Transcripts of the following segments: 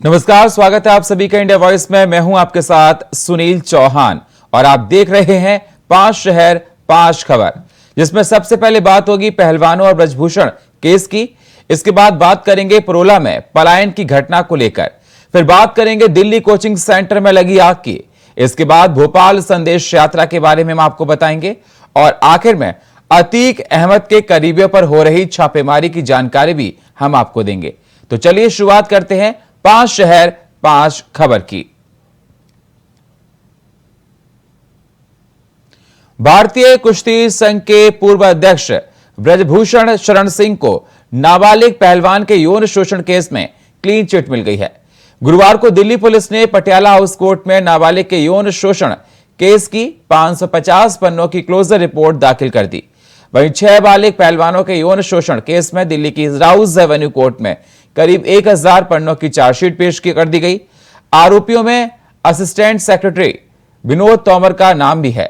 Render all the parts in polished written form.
नमस्कार, स्वागत है आप सभी का इंडिया वॉइस में। मैं हूं आपके साथ सुनील चौहान और आप देख रहे हैं 5 शहर 5 खबर, जिसमें सबसे पहले बात होगी पहलवानों और ब्रजभूषण केस की। इसके बाद बात करेंगे परोला में पलायन की घटना को लेकर, फिर बात करेंगे दिल्ली कोचिंग सेंटर में लगी आग की। इसके बाद भोपाल संदेश यात्रा के बारे में हम आपको बताएंगे और आखिर में अतीक अहमद के करीबियों पर हो रही छापेमारी की जानकारी भी हम आपको देंगे। तो चलिए शुरुआत करते हैं 5 शहर 5 खबर की। भारतीय कुश्ती संघ के पूर्व अध्यक्ष ब्रजभूषण शरण सिंह को नाबालिग पहलवान के यौन शोषण केस में क्लीन चिट मिल गई है। गुरुवार को दिल्ली पुलिस ने पटियाला हाउस कोर्ट में नाबालिग के यौन शोषण केस की 550 पन्नों की क्लोजर रिपोर्ट दाखिल कर दी। वहीं 6 बालिग पहलवानों के यौन शोषण केस में दिल्ली की राउज एवेन्यू कोर्ट में करीब 1000 पन्नों की चार्जशीट पेश कर दी गई। आरोपियों में असिस्टेंट सेक्रेटरी विनोद तोमर का नाम भी है।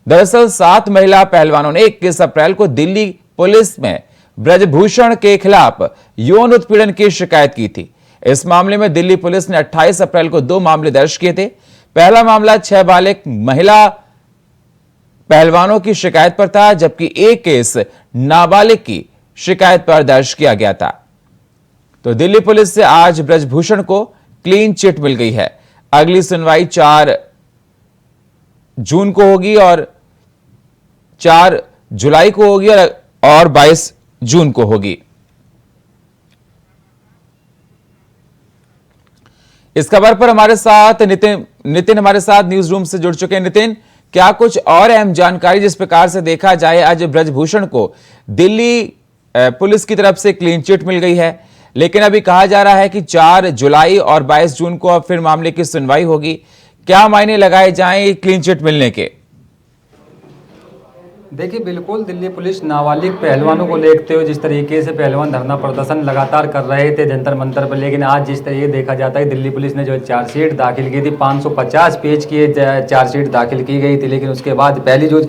दरअसल 7 महिला पहलवानों ने 21 अप्रैल को दिल्ली पुलिस में ब्रजभूषण के खिलाफ यौन उत्पीड़न की शिकायत की थी। इस मामले में दिल्ली पुलिस ने 28 अप्रैल को 2 मामले दर्ज किए थे। पहला मामला 6 बालिग महिला पहलवानों की शिकायत पर था, जबकि एक केस नाबालिग की शिकायत पर दर्ज किया गया था। तो दिल्ली पुलिस से आज ब्रजभूषण को क्लीन चिट मिल गई है। अगली सुनवाई 4 जून को होगी और 4 जुलाई को होगी और 22 जून को होगी। इस खबर पर हमारे साथ नितिन हमारे साथ न्यूज रूम से जुड़ चुके हैं। नितिन, क्या कुछ और अहम जानकारी, जिस प्रकार से देखा जाए आज ब्रजभूषण को दिल्ली पुलिस की तरफ से क्लीन चिट मिल गई है, लेकिन अभी कहा जा रहा है कि 4 जुलाई और 22 जून को अब फिर मामले की सुनवाई होगी। क्या मायने लगाए जाएं क्लीन चिट मिलने के? देखिए, बिल्कुल दिल्ली पुलिस नाबालिग पहलवानों को देखते हुए जिस तरीके से पहलवान धरना प्रदर्शन लगातार कर रहे थे जंतर मंतर पर, लेकिन आज जिस तरीके देखा जाता है दिल्ली पुलिस ने जो चार्जशीट दाखिल की थी 550 पेज की चार्जशीट दाखिल की गई थी, लेकिन उसके बाद पहली जो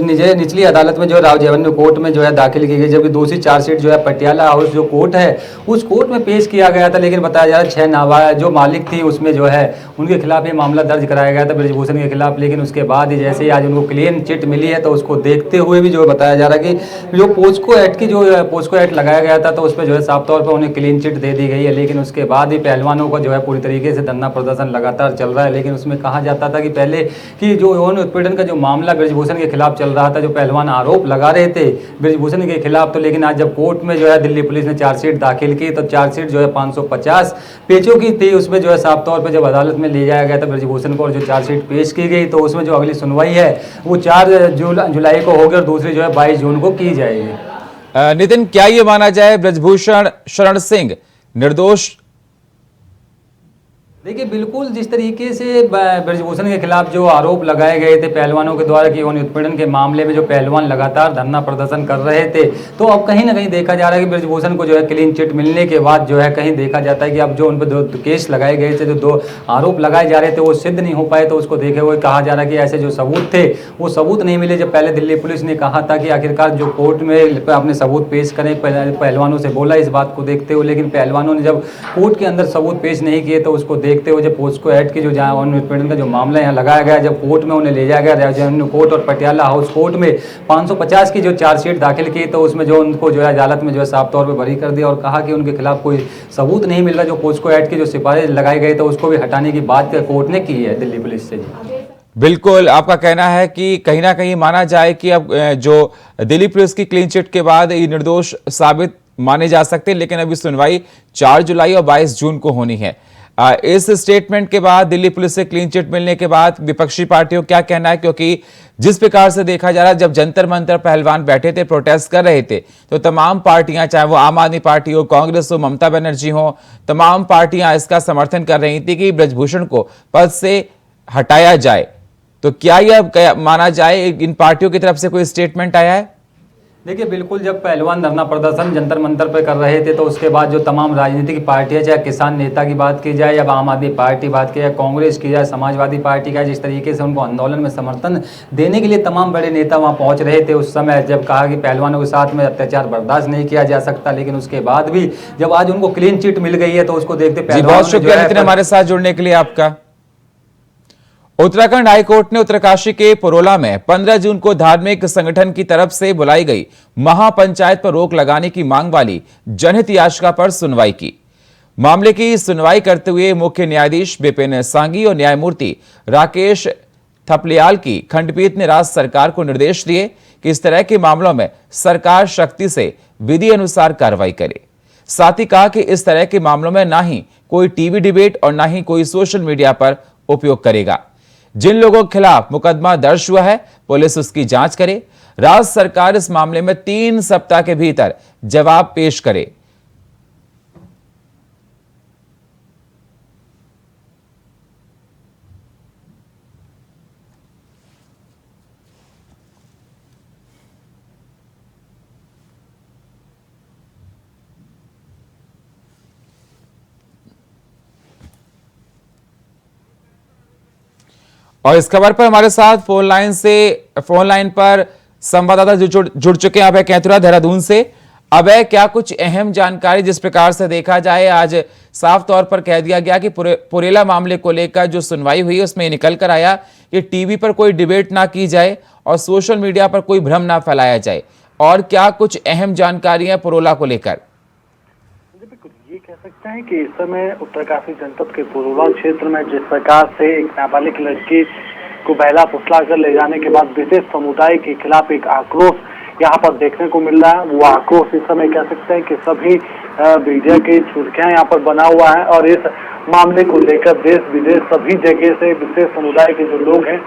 निचली अदालत में जो राउज एवेन्यू कोर्ट में जो है दाखिल की गई, जबकि दूसरी चार्जशीट जो है पटियाला हाउस जो कोर्ट है उस कोर्ट में पेश किया गया था। लेकिन बताया जा रहा है 6 नाबालिग जो मालिक थी उसमें जो है उनके खिलाफ ये मामला दर्ज कराया गया था ब्रजभूषण के खिलाफ, लेकिन उसके बाद ही जैसे ही आज उनको क्लीन चिट मिली है तो उसको देखते हुए भी जो बताया जा रहा है कि जो पोस्को एक्ट लगाया गया था तो उस पर जो है साफ तौर पर उन्हें क्लीन चिट दे दी गई है। लेकिन उसके बाद ही पहलवानों को जो है पूरी तरीके से धरना प्रदर्शन लगातार चल रहा है। लेकिन उसमें कहा जाता था कि पहले कि जो यौन उत्पीड़न का जो मामला ब्रजभूषण के खिलाफ चल रहा था, जो पहलवान आरोप लगा रहे थे ब्रजभूषण के खिलाफ, तो लेकिन आज जब कोर्ट में जो है दिल्ली पुलिस ने चार्जशीट दाखिल की तो चार्जशीट जो है 550 पेजों की थी। उसमें जो है साफ तौर पर जब अदालत में ले जाया गया था ब्रजभूषण को और जो चार्जशीट पेश की गई तो उसमें जो अगली सुनवाई है वो 4 जुलाई को होगी और दूसरी जो है 22 जून को की जाएगी। नितिन, क्या यह माना जाए ब्रजभूषण शरण सिंह निर्दोष? देखिए, बिल्कुल जिस तरीके से ब्रजभूषण के खिलाफ जो आरोप लगाए गए थे पहलवानों के द्वारा कि यौन उत्पीड़न के मामले में जो पहलवान लगातार धरना प्रदर्शन कर रहे थे, तो अब कहीं ना कहीं देखा जा रहा है कि ब्रजभूषण को जो है क्लीन चिट मिलने के बाद जो है कहीं देखा जाता है कि अब जो उन पर 2 केस लगाए गए थे, जो 2 आरोप लगाए जा रहे थे वो सिद्ध नहीं हो पाए, तो उसको देखे हुए कहा जा रहा है कि ऐसे जो सबूत थे वो सबूत नहीं मिले। जब पहले दिल्ली पुलिस ने कहा था कि आखिरकार जो कोर्ट में अपने सबूत पेश करें, पहलवानों से बोला इस बात को देखते हुए, लेकिन पहलवानों ने जब कोर्ट के अंदर सबूत पेश नहीं किए तो उसको देखते हुए जब पोस्को एक्ट की जो यौन उत्पीड़न का जो मामला यहाँ लगाया गया, जब कोर्ट में उन्हें ले जाया गया राउज एवेन्यू कोर्ट और पटियाला हाउस कोर्ट में 550 की जो चार्जशीट दाखिल की तो उसमें जो उनको जो है अदालत में जो है साफ तौर पर बरी कर दिया और कहा कि उनके खिलाफ कोई सबूत नहीं मिल रहा। जो पोस्को एक्ट की जो सिफारिश लगाई गई तो उसको भी हटाने की बात कोर्ट ने की है दिल्ली पुलिस से। बिल्कुल, आपका कहना है कि कहीं ना कहीं माना जाए कि अब जो दिल्ली पुलिस की क्लीन चिट के बाद ये निर्दोष साबित माने जा सकते हैं, लेकिन अभी सुनवाई 4 जुलाई और 22 जून को होनी है। इस स्टेटमेंट के बाद दिल्ली पुलिस से क्लीन चिट मिलने के बाद विपक्षी पार्टियों क्या कहना है? क्योंकि जिस प्रकार से देखा जा रहा है, जब जंतर मंतर पहलवान बैठे थे, प्रोटेस्ट कर रहे थे, तो तमाम पार्टियां, चाहे वो आम आदमी पार्टी हो, कांग्रेस हो, ममता बनर्जी हो, तमाम पार्टियां इसका समर्थन कर रही थी कि ब्रजभूषण को पद से हटाया जाए। तो क्या यह माना जाए इन पार्टियों की तरफ से कोई स्टेटमेंट आया है? देखिए बिल्कुल, जब पहलवान धरना प्रदर्शन जंतर मंतर पर कर रहे थे तो उसके बाद जो तमाम राजनीतिक पार्टियां, चाहे किसान नेता की बात की जाए या आम आदमी पार्टी बात की जाए, कांग्रेस की जाए, समाजवादी पार्टी का, जिस तरीके से उनको आंदोलन में समर्थन देने के लिए तमाम बड़े नेता वहां पहुंच रहे थे उस समय, जब कहा कि पहलवानों के साथ में अत्याचार बर्दाश्त नहीं किया जा सकता, लेकिन उसके बाद भी जब आज उनको क्लीन चिट मिल गई है तो उसको देखते जी, पहलवानों बहुत ने जो शुक्रिया है नितिन हमारे साथ जुड़ने के लिए आपका। उत्तराखंड हाईकोर्ट ने उत्तरकाशी के पुरोला में 15 जून को धार्मिक संगठन की तरफ से बुलाई गई महापंचायत पर रोक लगाने की मांग वाली जनहित याचिका पर सुनवाई की। मामले की सुनवाई करते हुए मुख्य न्यायाधीश विपिन सांघी और न्यायमूर्ति राकेश थपलियाल की खंडपीठ ने राज्य सरकार को निर्देश दिए कि इस तरह के मामलों में सरकार सख्ती से विधि अनुसार कार्रवाई करे। साथ ही कहा कि इस तरह के मामलों में ना ही कोई टीवी डिबेट और ना ही कोई सोशल मीडिया पर उपयोग करेगा। जिन लोगों के खिलाफ मुकदमा दर्ज हुआ है पुलिस उसकी जांच करे। राज्य सरकार इस मामले में 3 सप्ताह के भीतर जवाब पेश करे। और इस खबर पर हमारे साथ फोन लाइन पर संवाददाता जुड़ चुके हैं अभय कैथुरा देहरादून से। अभय, क्या कुछ अहम जानकारी, जिस प्रकार से देखा जाए आज साफ तौर पर कह दिया गया कि पुरेला मामले को लेकर जो सुनवाई हुई उसमें निकल कर आया कि टीवी पर कोई डिबेट ना की जाए और सोशल मीडिया पर कोई भ्रम ना फैलाया जाए, और क्या कुछ अहम जानकारियां पुरोला को लेकर? ये कह सकते हैं कि इस समय उत्तरकाशी जनपद के पुरोला क्षेत्र में जिस प्रकार से एक नाबालिग लड़की को बहला फुसला कर ले जाने के बाद विशेष समुदाय के खिलाफ एक आक्रोश यहाँ पर देखने को मिल रहा है, वो आक्रोश इस समय कह सकते हैं कि सभी मीडिया की सुर्खियां यहाँ पर बना हुआ है। और इस मामले को लेकर देश विदेश सभी जगह से विशेष समुदाय के जो लोग हैं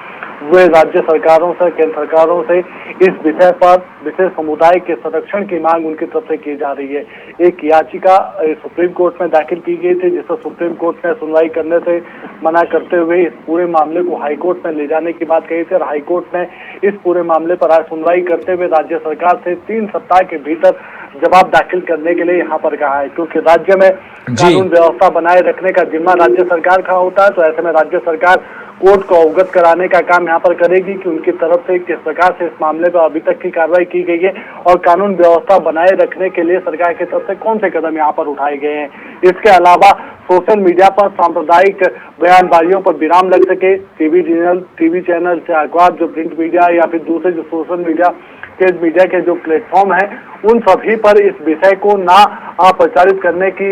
वे राज्य सरकारों से, केंद्र सरकारों से इस विषय पर विशेष समुदाय के संरक्षण की मांग उनकी तरफ से की जा रही है। एक याचिका सुप्रीम कोर्ट में दाखिल की गई थी जिससे सुप्रीम कोर्ट ने सुनवाई करने से मना करते हुए इस पूरे मामले को हाईकोर्ट में ले जाने की बात कही थी, और हाईकोर्ट ने इस पूरे मामले पर आज सुनवाई करते हुए राज्य सरकार से 3 सप्ताह के भीतर जवाब दाखिल करने के लिए यहाँ पर कहा है, क्योंकि राज्य में कानून व्यवस्था बनाए रखने का जिम्मा राज्य सरकार का होता है। तो ऐसे में राज्य सरकार कोर्ट को अवगत कराने का काम यहाँ पर करेगी कि उनकी तरफ से किस प्रकार से इस मामले पर अभी तक की कार्रवाई की गई है और कानून व्यवस्था बनाए रखने के लिए सरकार की तरफ से कौन से कदम यहाँ पर उठाए गए हैं। इसके अलावा सोशल मीडिया पर सांप्रदायिक बयानबाजियों पर विराम लग सके, टीवी चैनल से अखबार, जो प्रिंट मीडिया या फिर दूसरे जो सोशल मीडिया के जो प्लेटफॉर्म है उन सभी पर इस विषय को ना प्रचारित करने की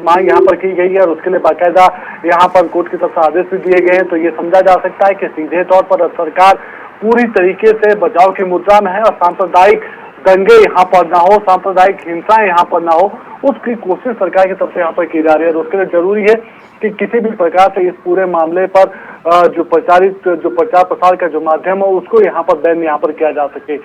मांग यहाँ पर की गई है, और उसके लिए बाकायदा यहाँ पर कोर्ट की तरफ से आदेश भी दिए गए हैं। तो ये समझा जा सकता है कि सीधे तौर पर सरकार पूरी तरीके से बचाव की मुद्रा में है और सांप्रदायिक दंगे यहाँ पर ना हो, सांप्रदायिक हिंसा यहाँ पर ना हो, उसकी कोशिश सरकार की तरफ से यहाँ पर की जा रही है। और उसके लिए जरूरी है कि किसी भी प्रकार से इस पूरे मामले पर जो प्रचार प्रसार का जो माध्यम हो उसको यहाँ पर बैन यहाँ पर किया जा सके।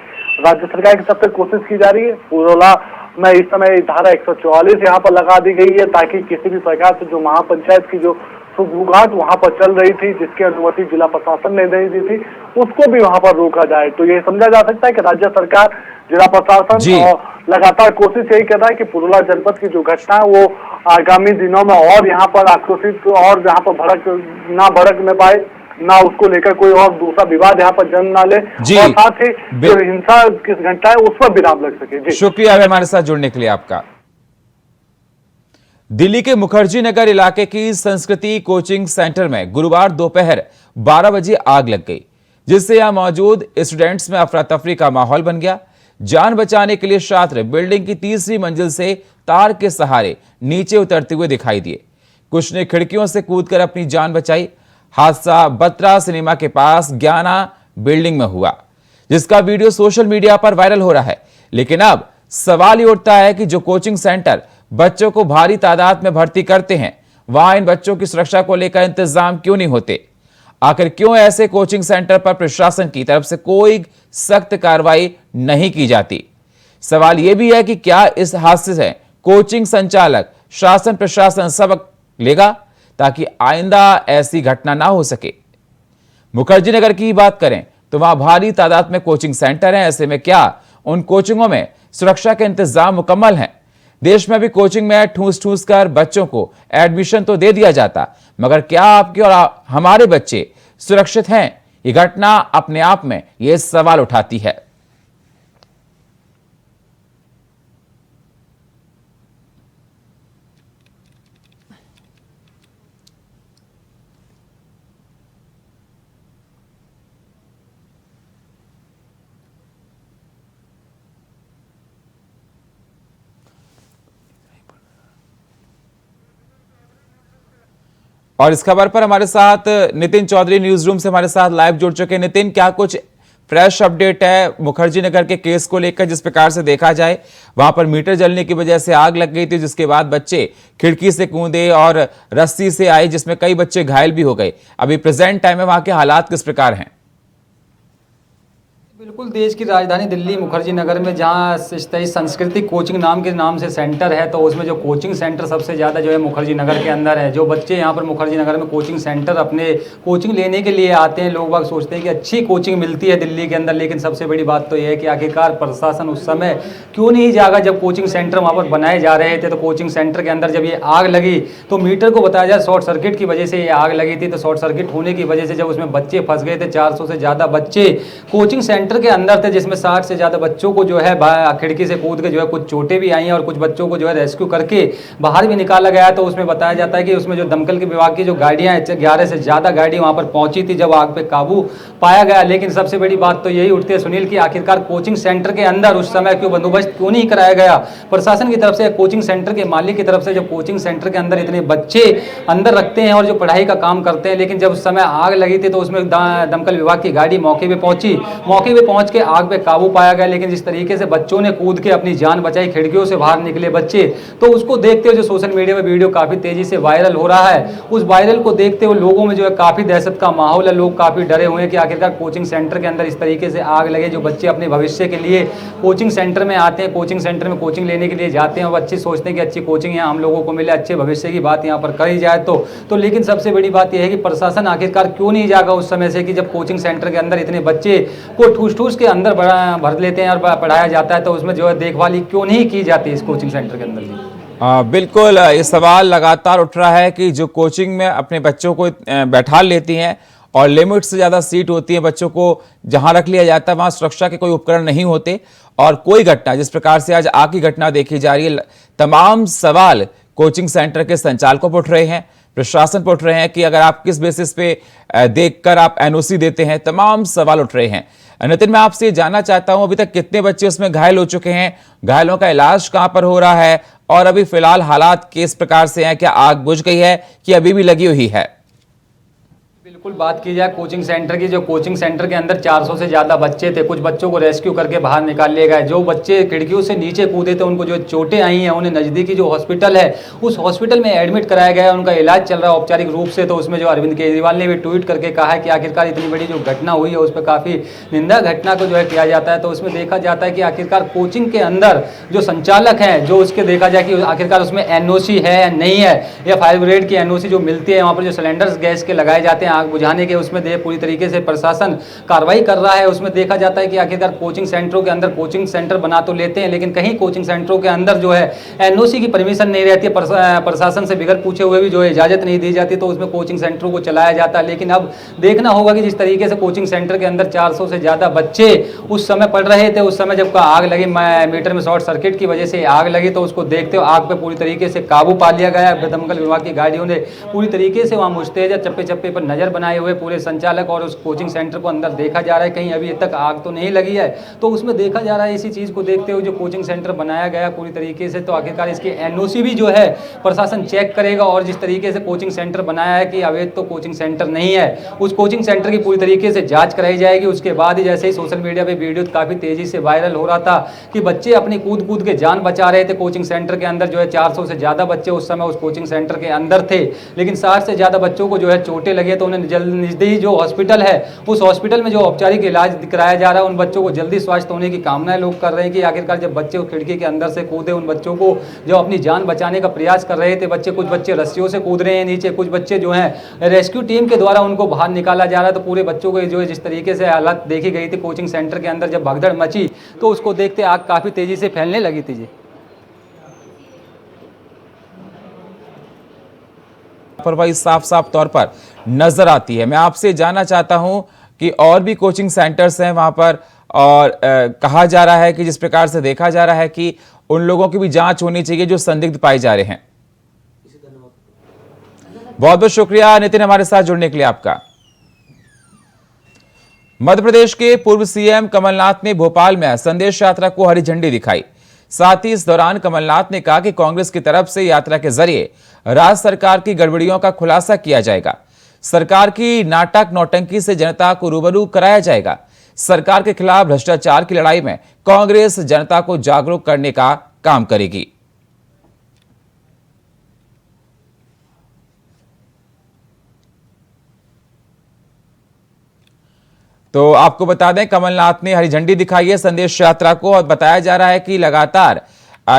राज्य सरकार की तरफ से कोशिश की जा रही है। पुरोला में इस समय धारा 144 यहाँ पर लगा दी गई है ताकि किसी भी प्रकार से जो महापंचायत की जो सुबुगाट वहाँ पर चल रही थी, जिसकी अनुमति जिला प्रशासन ने नहीं दी थी, उसको भी वहाँ पर रोका जाए। तो ये समझा जा सकता है कि राज्य सरकार, जिला प्रशासन और लगातार कोशिश यही कर रहा है कि पुरोला जनपद की जो घटना है वो आगामी दिनों में और यहाँ पर आक्रोशित और यहाँ पर भड़क न पाए, ना उसको लेकर कोई और दूसरा विवाद यहाँ पर जन्म ना ले, और साथ ही जो हिंसा किस घटना है उस पर विराम लग सके। शुक्रिया हमारे साथ जुड़ने के लिए आपका। दिल्ली के मुखर्जी नगर इलाके की संस्कृति कोचिंग सेंटर में गुरुवार दोपहर 12 बजे आग लग गई, जिससे यहां मौजूद स्टूडेंट्स में अफरा तफरी का माहौल बन गया। जान बचाने के लिए छात्र बिल्डिंग की 3री मंजिल से तार के सहारे नीचे उतरते हुए दिखाई दिए। कुछ ने खिड़कियों से कूदकर अपनी जान बचाई। हादसा बत्रा सिनेमा के पास ज्ञाना बिल्डिंग में हुआ, जिसका वीडियो सोशल मीडिया पर वायरल हो रहा है। लेकिन अब सवाल ये उठता है कि जो कोचिंग सेंटर बच्चों को भारी तादाद में भर्ती करते हैं, वहां इन बच्चों की सुरक्षा को लेकर इंतजाम क्यों नहीं होते? आखिर क्यों ऐसे कोचिंग सेंटर पर प्रशासन की तरफ से कोई सख्त कार्रवाई नहीं की जाती? सवाल यह भी है कि क्या इस हादसे से कोचिंग संचालक, शासन प्रशासन सबक लेगा ताकि आइंदा ऐसी घटना ना हो सके? मुखर्जी नगर की बात करें तो वहां भारी तादाद में कोचिंग सेंटर हैं। ऐसे में क्या उन कोचिंगों में सुरक्षा के इंतजाम मुकम्मल हैं। देश में भी कोचिंग में ठूस ठूस कर बच्चों को एडमिशन तो दे दिया जाता, मगर क्या आपके और हमारे बच्चे सुरक्षित हैं? ये घटना अपने आप में ये सवाल उठाती है। और इस खबर पर हमारे साथ नितिन चौधरी न्यूज रूम से हमारे साथ लाइव जुड़ चुके हैं। नितिन, क्या कुछ फ्रेश अपडेट है मुखर्जी नगर के केस को लेकर? जिस प्रकार से देखा जाए वहां पर मीटर जलने की वजह से आग लग गई थी, जिसके बाद बच्चे खिड़की से कूदे और रस्सी से आए, जिसमें कई बच्चे घायल भी हो गए। अभी प्रेजेंट टाइम में वहां के हालात किस प्रकार हैं? बिल्कुल, देश की राजधानी दिल्ली मुखर्जी नगर में जहाँ सांस्कृतिक कोचिंग नाम से सेंटर है, तो उसमें जो कोचिंग सेंटर सबसे ज़्यादा जो है मुखर्जी नगर के अंदर है। जो बच्चे यहाँ पर मुखर्जी नगर में कोचिंग सेंटर अपने कोचिंग लेने के लिए आते हैं, लोग बाग सोचते हैं कि अच्छी कोचिंग मिलती है दिल्ली के अंदर, लेकिन सबसे बड़ी बात तो यह है कि आखिरकार प्रशासन उस समय क्यों नहीं जागा जब कोचिंग सेंटर वहाँ पर बनाए जा रहे थे। तो कोचिंग सेंटर के अंदर जब ये आग लगी तो मीटर को बताया जाए शॉर्ट सर्किट की वजह से ये आग लगी थी। तो शॉर्ट सर्किट होने की वजह से जब उसमें बच्चे फंस गए थे, 400 से ज़्यादा बच्चे कोचिंग सेंटर के अंदर थे, जिसमें 60 से ज़्यादा बच्चों को जो है खिड़की से कूद के जो है कुछ चोटें भी आई हैं और कुछ बच्चों को जो है रेस्क्यू करके बाहर भी निकाला गया। तो उसमें बताया जाता है कि उसमें जो दमकल के विभाग की जो गाड़ियां 11 से ज़्यादा गाड़ी वहां पर पहुंची थी जब आग पे काबू पाया गया। लेकिन सबसे बड़ी बात तो यही उठती है सुनील की आखिरकार कोचिंग सेंटर के अंदर उस समय क्यों बंदोबस्त क्यों नहीं कराया गया प्रशासन की तरफ से, कोचिंग सेंटर के मालिक की तरफ से। जब कोचिंग सेंटर के अंदर इतने बच्चे अंदर रखते हैं और जो पढ़ाई का काम करते हैं, लेकिन जब उस समय आग लगी थी तो उसमें दमकल विभाग की गाड़ी मौके पे पहुंची, मौके पे पहुंच के आग पे काबू पाया गया। लेकिन जिस तरीके से बच्चों ने कूद के अपनी जान बचाई, खिड़कियों से बाहर निकले बच्चे, तो उसको देखते हुए जो सोशल मीडिया में वीडियो काफी तेजी से वायरल हो रहा है, उस वायरल को देखते हुए लोगों में जो है काफी दहशत का माहौल है। लोग काफी डरे हुए हैं कि आखिरकार कोचिंग सेंटर के अंदर इस तरीके से आग लगे। जो बच्चे अपने भविष्य के लिए कोचिंग सेंटर में आते हैं, कोचिंग सेंटर में कोचिंग लेने के लिए जाते हैं और बच्चे सोचते हैं कि अच्छी कोचिंग यहाँ हम लोगों को मिले, अच्छे भविष्य की बात यहाँ पर करी जाए तो लेकिन सबसे बड़ी बात यह है कि प्रशासन आखिरकार क्यों नहीं जागा उस समय से कि जब कोचिंग सेंटर के अंदर इतने बच्चे को ठूस ठूस के अंदर भर लेते हैं और पढ़ाया जाता है, तो उसमें जो है देखभाल क्यों नहीं की जाती इस कोचिंग सेंटर के अंदर जी? बिल्कुल, ये सवाल लगातार उठ रहा है कि जो कोचिंग में अपने बच्चों को बैठा लेती हैं और लिमिट से ज़्यादा सीट होती है, बच्चों को जहां रख लिया जाता है वहां सुरक्षा के कोई उपकरण नहीं होते, और कोई घटना जिस प्रकार से आज आग की घटना देखी जा रही है, तमाम सवाल कोचिंग सेंटर के संचालकों पर उठ रहे हैं, प्रशासन पर उठ रहे हैं कि अगर आप किस बेसिस पे देखकर आप एनओसी देते हैं, तमाम सवाल उठ रहे हैं। नितिन, मैं आपसे जानना चाहता हूं अभी तक कितने बच्चे उसमें घायल हो चुके हैं, घायलों का इलाज कहां पर हो रहा है, और अभी फिलहाल हालात किस प्रकार से हैं? क्या आग बुझ गई है कि अभी भी लगी हुई है? बिल्कुल, बात की जाए कोचिंग सेंटर की, जो कोचिंग सेंटर के अंदर 400 से ज़्यादा बच्चे थे, कुछ बच्चों को रेस्क्यू करके बाहर निकाल लिए गए। जो बच्चे खिड़कियों से नीचे कूदे थे उनको जो चोटें आई हैं, उन्हें नज़दीकी जो हॉस्पिटल है उस हॉस्पिटल में एडमिट कराया गया है, उनका इलाज चल रहा है औपचारिक रूप से। तो उसमें जो अरविंद केजरीवाल ने भी ट्वीट करके कहा है कि आखिरकार इतनी बड़ी जो घटना हुई है उस पर काफ़ी निंदा घटना को जो है किया जाता है। तो उसमें देखा जाता है कि आखिरकार कोचिंग के अंदर जो संचालक हैं, जो उसके देखा जाए कि आखिरकार उसमें एनओसी है या नहीं है, या फायर ब्रिगेड की एनओसी जो मिलती है, वहाँ पर जो सिलेंडर्स गैस के लगाए जाते हैं आग बुझाने के, उसमें पूरी तरीके से प्रशासन कार्रवाई कर रहा है। उसमें देखा जाता है कि आखिरकार कोचिंग सेंटरों के अंदर कोचिंग सेंटर बना तो लेते हैं, लेकिन कहीं कोचिंग सेंटरों के अंदर जो है एनओसी की परमिशन नहीं रहती है, प्रशासन से बिगर पूछे हुए भी जो है इजाजत नहीं दी जाती, तो उसमें कोचिंग सेंटरों को चलाया जाता है। लेकिन अब देखना होगा कि जिस तरीके से कोचिंग सेंटर के अंदर 400 से ज़्यादा बच्चे उस समय पढ़ रहे थे, उस समय जब आग लगी, मीटर में शॉर्ट सर्किट की वजह से आग लगी, तो उसको देखते हुए आग पर पूरी तरीके से काबू पा लिया गया। दमकल विभाग की गाड़ियों ने पूरी तरीके से वहाँ मुस्तैद चप्पे चप्पे पर नजर बनाए हुए पूरे संचालक और उस कोचिंग सेंटर को अंदर देखा जा रहा है, कहीं अभी तक आग तो नहीं लगी है। तो उसमें देखा जा रहा है इसी चीज़ को देखते हुए जो कोचिंग सेंटर बनाया गया पूरी तरीके से, तो आखिरकार इसकी एनओसी भी जो है प्रशासन चेक करेगा, और जिस तरीके से कोचिंग सेंटर बनाया है कि अवैध तो कोचिंग सेंटर नहीं है, उस कोचिंग सेंटर की पूरी तरीके से जांच कराई जाएगी। उसके बाद ही जैसे ही सोशल मीडिया पे वीडियो काफ़ी तेज़ी से वायरल हो रहा था कि बच्चे अपनी कूद कूद के जान बचा रहे थे कोचिंग सेंटर के अंदर, जो है 400 से ज़्यादा बच्चे उस समय उस कोचिंग सेंटर के अंदर थे, लेकिन 60 से ज़्यादा बच्चों को जो है चोटें लगी, तो उन्हें नज़दीक जो हॉस्पिटल है उस हॉस्पिटल में जो औपचारिक इलाज कराया जा रहा है, उन बच्चों को जल्दी स्वस्थ होने की कामनाएं लोग कर रहे हैं कि आखिरकार जब बच्चे उस खिड़की के अंदर से कूदे, उन बच्चों को जो अपनी जान बचाने का प्रयास कर रहे थे बच्चे, कुछ बच्चे रस्सियों से कूद रहे हैं नीचे, कुछ बच्चे जो हैं रेस्क्यू टीम के द्वारा उनको बाहर निकाला जा रहा है। तो पूरे बच्चों को जो है जिस तरीके से हालत देखी गई थी कोचिंग सेंटर के अंदर जब भगदड़ मची तो उसको देखते आग काफ़ी तेज़ी से फैलने लगी थी जी। लापरवाही साफ साफ तौर पर नजर आती है। मैं आपसे जानना चाहता हूं कि और भी कोचिंग सेंटर्स हैं वहां पर और कहा जा रहा है कि जिस प्रकार से देखा जा रहा है कि उन लोगों की भी जांच होनी चाहिए जो संदिग्ध पाए जा रहे हैं। बहुत बहुत शुक्रिया नितिन हमारे साथ जुड़ने के लिए आपका। मध्य प्रदेश के पूर्व सीएम कमलनाथ ने भोपाल में संदेश यात्रा को हरी झंडी दिखाई। साथ ही इस दौरान कमलनाथ ने कहा कि कांग्रेस की तरफ से यात्रा के जरिए राज्य सरकार की गड़बड़ियों का खुलासा किया जाएगा। सरकार की नाटक नौटंकी से जनता को रूबरू कराया जाएगा। सरकार के खिलाफ भ्रष्टाचार की लड़ाई में कांग्रेस जनता को जागरूक करने का काम करेगी। तो आपको बता दें कमलनाथ ने हरी झंडी दिखाई है संदेश यात्रा को और बताया जा रहा है कि लगातार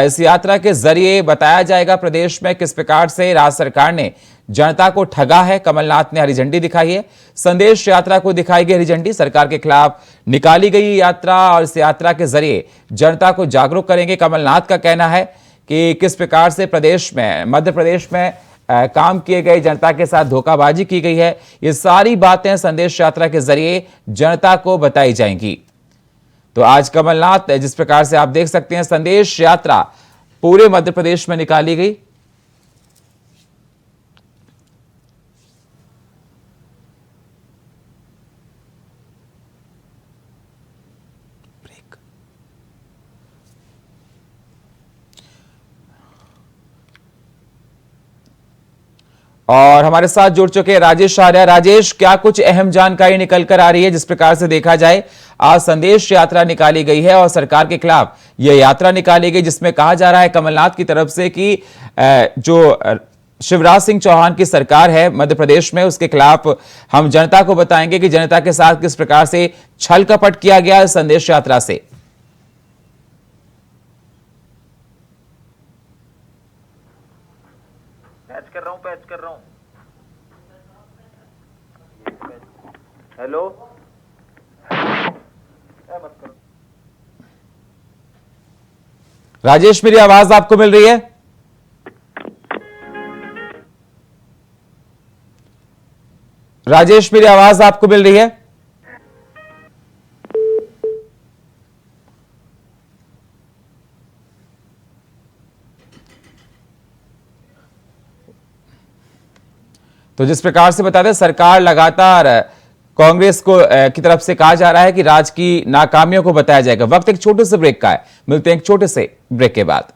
इस यात्रा के जरिए बताया जाएगा प्रदेश में किस प्रकार से राज्य सरकार ने जनता को ठगा है। कमलनाथ ने हरी झंडी दिखाई है, संदेश यात्रा को दिखाई गई हरी झंडी। सरकार के खिलाफ निकाली गई यात्रा और इस यात्रा के जरिए जनता को जागरूक करेंगे। कमलनाथ का कहना है कि किस प्रकार से प्रदेश में मध्य प्रदेश में काम किए गए, जनता के साथ धोखाबाजी की गई है, ये सारी बातें संदेश यात्रा के जरिए जनता को बताई जाएंगी। तो आज कमलनाथ जिस प्रकार से आप देख सकते हैं संदेश यात्रा पूरे मध्य प्रदेश में निकाली गई। और हमारे साथ जुड़ चुके हैं राजेश आर्या। राजेश, क्या कुछ अहम जानकारी निकल कर आ रही है? जिस प्रकार से देखा जाए आज संदेश यात्रा निकाली गई है और सरकार के खिलाफ यह यात्रा निकाली गई जिसमें कहा जा रहा है कमलनाथ की तरफ से कि जो शिवराज सिंह चौहान की सरकार है मध्य प्रदेश में उसके खिलाफ हम जनता को बताएंगे कि जनता के साथ किस प्रकार से छल कपट किया गया है संदेश यात्रा से। पैच कर रहा हूं। हेलो, मत करो। राजेश, मेरी आवाज आपको मिल रही है? राजेश, मेरी आवाज आपको मिल रही है? तो जिस प्रकार से बता दें सरकार लगातार कांग्रेस को की तरफ से कहा जा रहा है कि राज्य की नाकामियों को बताया जाएगा। वक्त एक छोटे से ब्रेक का है, मिलते हैं एक छोटे से ब्रेक के बाद।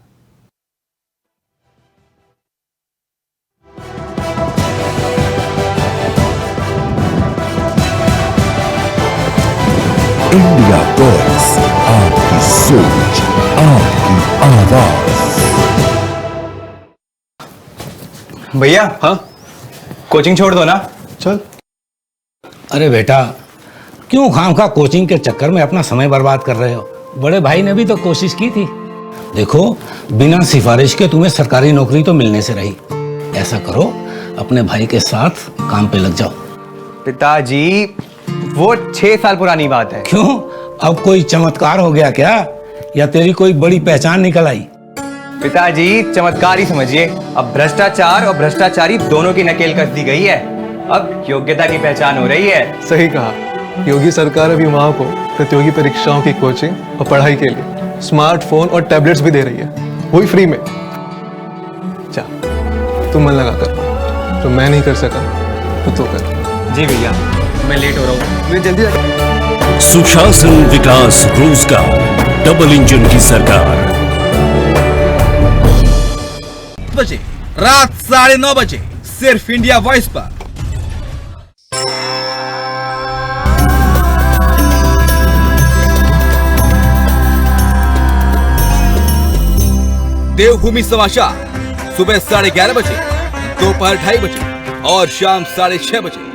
इंडिया वॉइस, आपकी सोच, आपकी आवाज। भैया, हाँ कोचिंग छोड़ दो ना। चल। अरे बेटा, क्यों खामखा कोचिंग के चक्कर में अपना समय बर्बाद कर रहे हो? बड़े भाई ने भी तो कोशिश की थी। देखो, बिना सिफारिश के तुम्हें सरकारी नौकरी तो मिलने से रही। ऐसा करो, अपने भाई के साथ काम पे लग जाओ। पिताजी, वो 6 साल पुरानी बात है। क्यों, अब कोई चमत्कार हो गया क्या, या तेरी कोई बड़ी पहचान निकल आई? पिताजी, चमत्कार ही समझिए। अब भ्रष्टाचार और भ्रष्टाचारी दोनों की नकेल कस दी गई है। अब योग्यता की पहचान हो रही है। सही कहा। योगी सरकार अभी माँ को प्रतियोगी परीक्षाओं की कोचिंग और पढ़ाई के लिए स्मार्टफोन और टैबलेट्स भी दे रही है, वो भी फ्री में। जा, तू मन लगा कर, जो मैं नहीं कर सका वो तो कर। जी भैया, मैं लेट हो रहा हूँ, मैं जल्दी। सुशासन, विकास, रोजगार, डबल इंजन की सरकार। बजे रात 9:30 बजे सिर्फ इंडिया वॉइस पर। देवभूमि समाचार सुबह 11:30 बजे, दोपहर 2:30 बजे और शाम 6:30 बजे।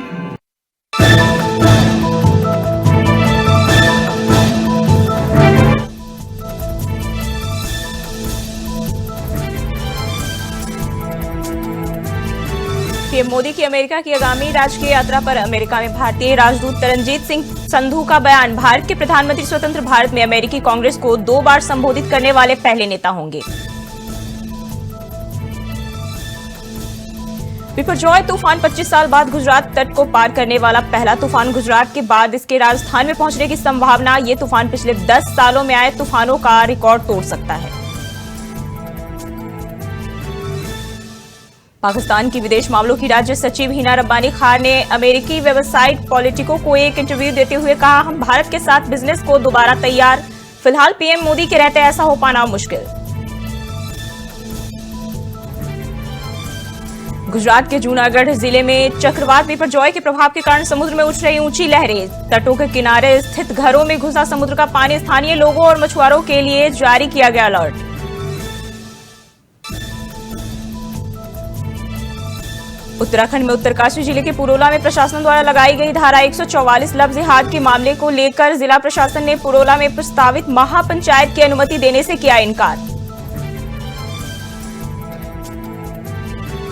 पीएम मोदी की अमेरिका की आगामी राजकीय यात्रा पर अमेरिका में भारतीय राजदूत तरनजीत सिंह संधू का बयान। भारत के प्रधानमंत्री स्वतंत्र भारत में अमेरिकी कांग्रेस को 2 बार संबोधित करने वाले पहले नेता होंगे। बिपरजॉय तूफान 25 साल बाद गुजरात तट को पार करने वाला पहला तूफान। गुजरात के बाद इसके राजस्थान में पहुंचने की संभावना। ये तूफान पिछले 10 सालों में आए तूफानों का रिकॉर्ड तोड़ सकता है। पाकिस्तान की विदेश मामलों की राज्य सचिव हिना रब्बानी खान ने अमेरिकी वेबसाइट पॉलिटिको को एक इंटरव्यू देते हुए कहा, हम भारत के साथ बिजनेस को दोबारा तैयार। फिलहाल पीएम मोदी के रहते ऐसा हो पाना मुश्किल। गुजरात के जूनागढ़ जिले में चक्रवात बिपरजॉय के प्रभाव के कारण समुद्र में उठ रही ऊंची लहरें। तटों के किनारे स्थित घरों में घुसा समुद्र का पानी। स्थानीय लोगों और मछुआरों के लिए जारी किया गया अलर्ट। उत्तराखंड में उत्तरकाशी जिले के पुरोला में प्रशासन द्वारा लगाई गई धारा 144 लफ्ज जिहाद के मामले को लेकर जिला प्रशासन ने पुरोला में प्रस्तावित महापंचायत की अनुमति देने से किया इनकार।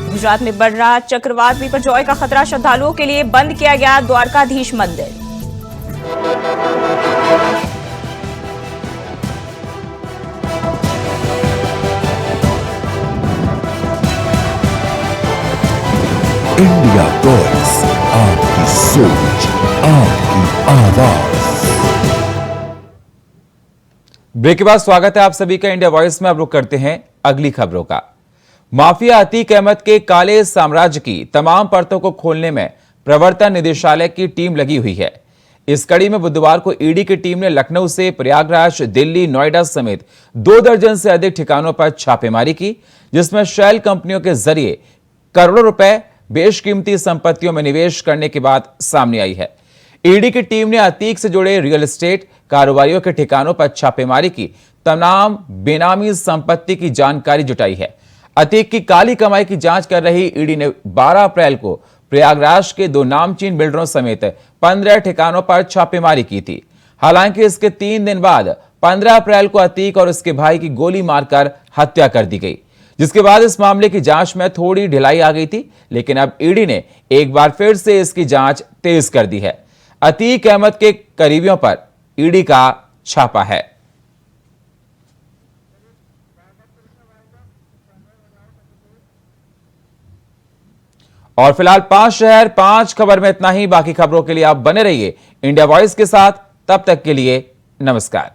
गुजरात में बढ़ रहा चक्रवात बिपरजॉय का खतरा। श्रद्धालुओं के लिए बंद किया गया द्वारकाधीश मंदिर। इंडिया टॉयज, आपकी सोच, आपकी आवाज। ब्रेक के बाद स्वागत है आप सभी का इंडिया वॉइस में। अब रुक करते हैं अगली खबरों का। माफिया अतीक अहमद के काले साम्राज्य की तमाम परतों को खोलने में प्रवर्तन निदेशालय की टीम लगी हुई है। इस कड़ी में बुधवार को ईडी की टीम ने लखनऊ से प्रयागराज, दिल्ली, नोएडा समेत 2 दर्जन से अधिक ठिकानों पर छापेमारी की, जिसमें शेल कंपनियों के जरिए करोड़ों रुपए बेशकीमती संपत्तियों में निवेश करने की बात सामने आई है। ईडी की टीम ने अतीक से जुड़े रियल एस्टेट कारोबारियों के ठिकानों पर छापेमारी की तमाम बेनामी संपत्ति की जानकारी जुटाई है। अतीक की काली कमाई की जांच कर रही ईडी ने 12 अप्रैल को प्रयागराज के 2 नामचीन बिल्डरों समेत 15 ठिकानों पर छापेमारी की थी। हालांकि इसके 3 दिन बाद 15 अप्रैल को अतीक और उसके भाई की गोली मारकर हत्या कर दी गई, जिसके बाद इस मामले की जांच में थोड़ी ढिलाई आ गई थी। लेकिन अब ईडी ने एक बार फिर से इसकी जांच तेज कर दी है। अतीक अहमद के करीबियों पर ईडी का छापा है। और फिलहाल 5 शहर 5 खबर में इतना ही। बाकी खबरों के लिए आप बने रहिए इंडिया वॉइस के साथ। तब तक के लिए नमस्कार।